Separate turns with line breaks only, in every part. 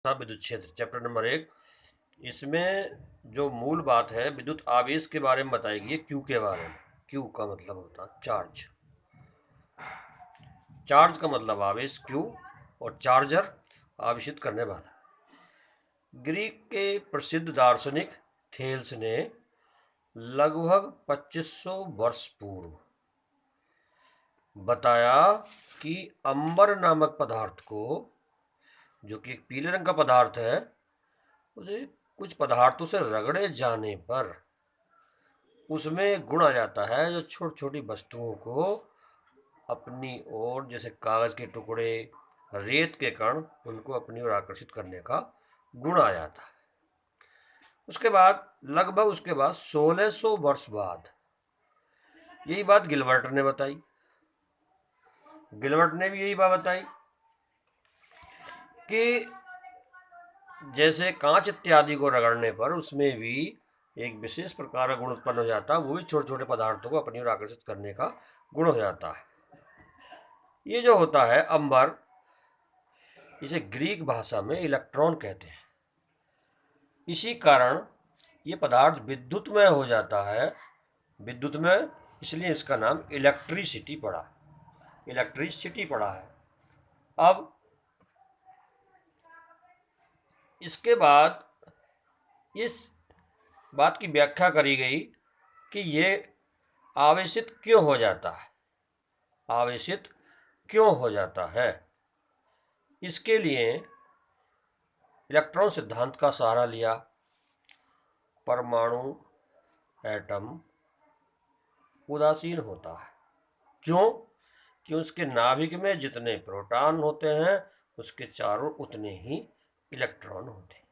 विद्युत क्षेत्र chapter number 1। इसमें जो मूल बात है विद्युत आवेश के बारे में बताएगी, क्यू के बारे में। क्यू का मतलब होता है चार्ज। चार्ज का मतलब आवेश क्यू, और चार्जर आवेशित करने वाला। ग्रीक के प्रसिद्ध दार्शनिक थेल्स ने लगभग 2500 वर्ष पूर्व बताया कि अंबर नामक पदार्थ को, जो कि एक पीले रंग का पदार्थ है, उसे कुछ पदार्थों से रगड़े जाने पर उसमें गुण आ जाता है जो छोटी छोटी वस्तुओं को अपनी ओर, जैसे कागज के टुकड़े, रेत के कण, उनको अपनी ओर आकर्षित करने का गुण आ जाता है। उसके बाद लगभग 1600 वर्ष बाद यही बात गिलबर्ट ने बताई। गिलबर्ट ने भी यही बात बताई कि जैसे कांच इत्यादि को रगड़ने पर उसमें भी एक विशेष प्रकार का गुण उत्पन्न हो जाता है, वो भी छोटे छोटे पदार्थों को अपनी ओर आकर्षित करने का गुण हो जाता है। ये जो होता है अंबर, इसे ग्रीक भाषा में इलेक्ट्रॉन कहते हैं। इसी कारण ये पदार्थ विद्युतमय हो जाता है। विद्युतमय इसलिए इसका नाम इलेक्ट्रिसिटी पड़ा। इलेक्ट्रिसिटी पड़ा है। अब इसके बाद इस बात की व्याख्या करी गई कि ये आवेशित क्यों हो जाता है। आवेशित क्यों हो जाता है, इसके लिए इलेक्ट्रॉन सिद्धांत का सहारा लिया। परमाणु, एटम उदासीन होता है। क्यों? कि उसके नाभिक में जितने प्रोटॉन होते हैं उसके चारों उतने ही इलेक्ट्रॉन होते हैं।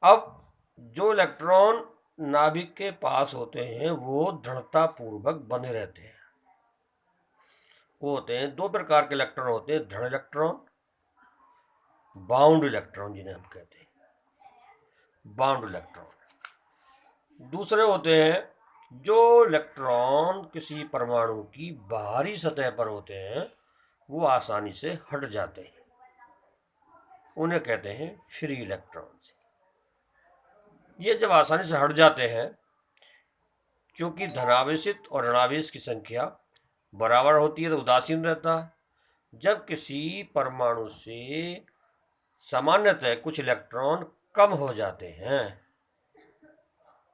अब जो इलेक्ट्रॉन नाभिक के पास होते हैं वो दृढ़ता पूर्वक बने रहते हैं। वो होते हैं दो प्रकार के इलेक्ट्रॉन होते हैं, दृढ़ इलेक्ट्रॉन, बाउंड इलेक्ट्रॉन जिन्हें हम कहते हैं, बाउंड इलेक्ट्रॉन। दूसरे होते हैं जो इलेक्ट्रॉन किसी परमाणु की बाहरी सतह पर होते हैं, वो आसानी से हट जाते हैं, उन्हें कहते हैं फ्री इलेक्ट्रॉन्स। ये जब आसानी से हट जाते हैं, क्योंकि धनावेशित और ऋणावेश की संख्या बराबर होती है तो उदासीन रहता है। जब किसी परमाणु से सामान्यतः कुछ इलेक्ट्रॉन कम हो जाते हैं,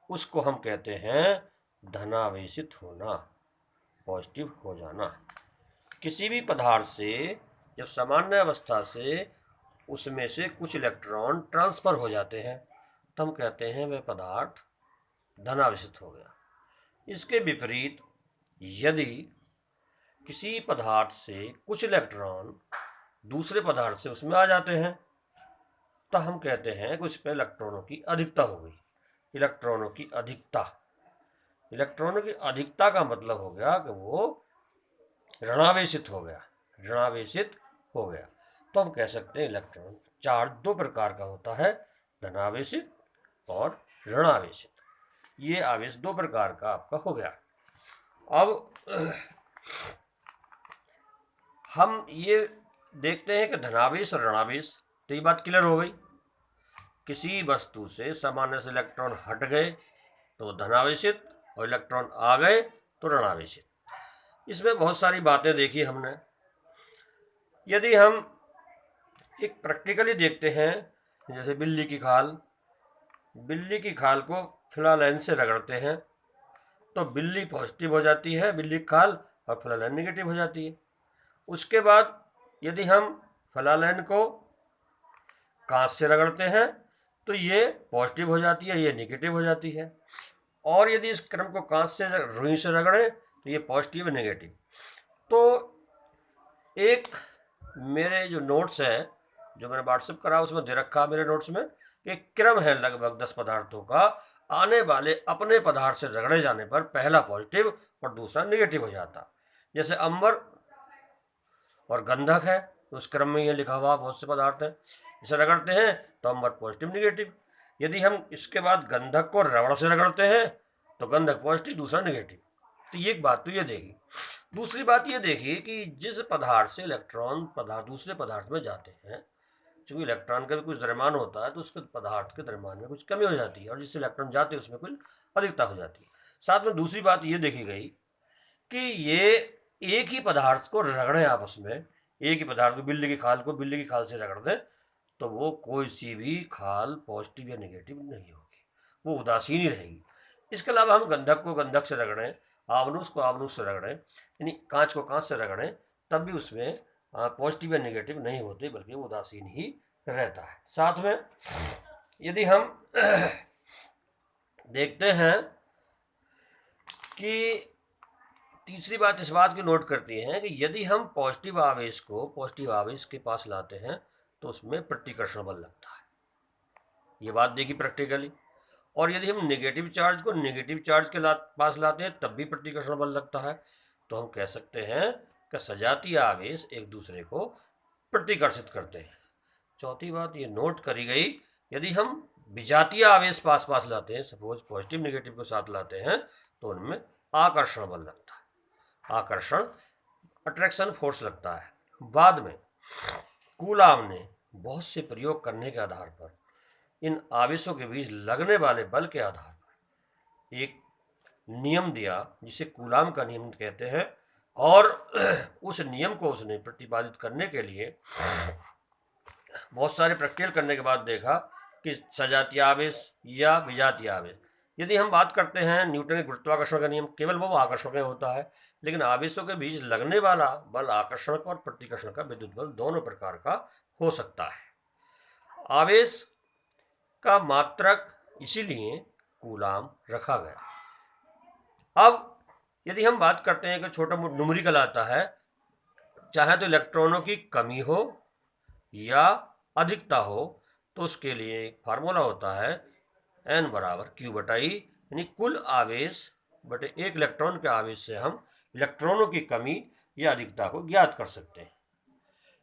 उसको हम कहते हैं धनावेशित होना, पॉजिटिव हो जाना। किसी भी पदार्थ से जब सामान्य अवस्था से उसमें से कुछ इलेक्ट्रॉन ट्रांसफर हो जाते हैं तो हम कहते हैं वह पदार्थ धनावेशित हो गया। इसके विपरीत यदि किसी पदार्थ से कुछ इलेक्ट्रॉन दूसरे पदार्थ से उसमें आ जाते हैं तो हम कहते हैं कि उस पर इलेक्ट्रॉनों की अधिकता हो गई। इलेक्ट्रॉनों की अधिकता, इलेक्ट्रॉनों की अधिकता का मतलब हो गया कि वो ऋणावेशित हो गया, ऋणावेशित हो गया। तो हम कह सकते हैं इलेक्ट्रॉन चार्ज दो प्रकार का होता है, धनावेशित और ऋणावेशित। ये आवेश दो प्रकार का आपका हो गया। अब हम ये देखते हैं कि धनावेश और ऋणावेश, तो ये बात क्लियर हो गई। किसी वस्तु से सामान्य से इलेक्ट्रॉन हट गए तो धनावेशित, और इलेक्ट्रॉन आ गए तो ऋणावेशित। इसमें बहुत सारी बातें देखी हमने। यदि हम एक प्रैक्टिकली देखते हैं, जैसे बिल्ली की खाल, बिल्ली की खाल को फिलालेन से रगड़ते हैं तो बिल्ली पॉजिटिव हो जाती है, बिल्ली की खाल, और फिलालेन नेगेटिव हो जाती है। उसके बाद यदि हम फिलालेन को कांच से रगड़ते हैं तो ये पॉजिटिव हो जाती है, ये नेगेटिव हो जाती है। और यदि इस क्रम को कांच से रुई से रगड़े तो ये पॉजिटिव नेगेटिव। तो एक मेरे जो नोट्स है जो मैंने व्हाट्सएप करा उसमें दे रखा मेरे नोट्स में, एक क्रम है लगभग 10 पदार्थों का। आने वाले अपने पदार्थ से रगड़े जाने पर पहला पॉजिटिव और दूसरा नेगेटिव हो जाता। जैसे अंबर और गंधक है, उस क्रम में ये लिखा हुआ बहुत से पदार्थ हैं। इसे रगड़ते हैं तो अंबर पॉजिटिव नेगेटिव। यदि हम इसके बाद गंधक को रबड़ से रगड़ते हैं तो गंधक पॉजिटिव, दूसरा नेगेटिव। तो ये एक बात तो ये देखी। दूसरी बात ये देखी कि जिस पदार्थ से इलेक्ट्रॉन दूसरे पदार्थ में जाते हैं चूंकि इलेक्ट्रॉन का भी कुछ द्रव्यमान होता है तो उसके पदार्थ के द्रव्यमान में कुछ कमी हो जाती है और जिससे इलेक्ट्रॉन जाते हैं उसमें कुछ अधिकता हो जाती है। साथ में दूसरी बात ये देखी गई कि ये एक ही पदार्थ को रगड़े आपस में, एक ही पदार्थ को, बिल्ली की खाल से रगड़ दें तो वो कोई सी भी खाल पॉजिटिव या नेगेटिव नहीं होगी, वो उदासीन ही रहेगी। इसके अलावा हम गंधक को गंधक से रगड़ें, आवनुस को आवनुस से रगड़ें, यानी कांच को कांच से रगड़ें, तब भी उसमें पॉजिटिव या नेगेटिव नहीं होते बल्कि वो उदासीन ही रहता है। साथ में यदि हम देखते हैं कि तीसरी बात इस बात की नोट करती है कि यदि हम पॉजिटिव आवेश को पॉजिटिव आवेश के पास लाते हैं तो उसमें प्रतिकर्षण बल लगता है, ये बात देखी प्रैक्टिकली। और यदि हम नेगेटिव चार्ज को नेगेटिव चार्ज के पास लाते हैं तब भी प्रतिकर्षण बल लगता है। तो हम कह सकते हैं कि सजातीय आवेश एक दूसरे को प्रतिकर्षित करते हैं। चौथी बात ये नोट करी गई, यदि हम विजातीय आवेश पास लाते हैं, सपोज पॉजिटिव नेगेटिव को साथ लाते हैं, तो उनमें आकर्षण बल लगता है, आकर्षण अट्रैक्शन फोर्स लगता है। बाद में कूलाम ने बहुत से प्रयोग करने के आधार पर इन आवेशों के बीच लगने वाले बल के आधार पर एक नियम दिया जिसे कूलाम का नियम कहते हैं, और उस नियम को उसने प्रतिपादित करने के लिए बहुत सारे प्रैक्टिकल करने के बाद देखा कि सजातीय आवेश या विजातीय आवेश, यदि हम बात करते हैं न्यूटन के गुरुत्वाकर्षण का नियम केवल वो आकर्षण का होता है, लेकिन आवेशों के बीच लगने वाला बल आकर्षण का और प्रतिकर्षण का, विद्युत बल दोनों प्रकार का हो सकता है। आवेश का मात्रक इसीलिए कूलाम रखा गया। अब यदि हम बात करते हैं कि छोटा मोटा न्यूमेरिकल आता है, चाहे तो इलेक्ट्रॉनों की कमी हो या अधिकता हो, तो उसके लिए एक फार्मूला होता है n बराबर Q बटा E, यानी कुल आवेश बटे एक इलेक्ट्रॉन के आवेश से हम इलेक्ट्रॉनों की कमी या अधिकता को ज्ञात कर सकते हैं।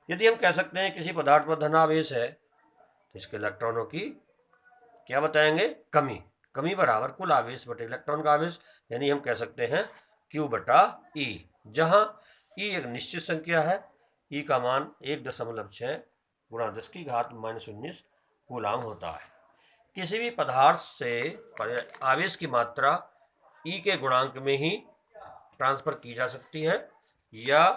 यदि हम कह सकते हैं किसी पदार्थ पर धनावेश है तो इसके इलेक्ट्रॉनों की क्या बताएंगे, कमी बराबर कुल आवेश बटे इलेक्ट्रॉन का आवेश, यानी हम कह सकते हैं Q बटा E, जहां E एक निश्चित संख्या है, E का मान 1.6 गुणा 10 की घात -19 कूलाम होता है। किसी भी पदार्थ से आवेश की मात्रा E के गुणांक में ही ट्रांसफर की जा सकती है या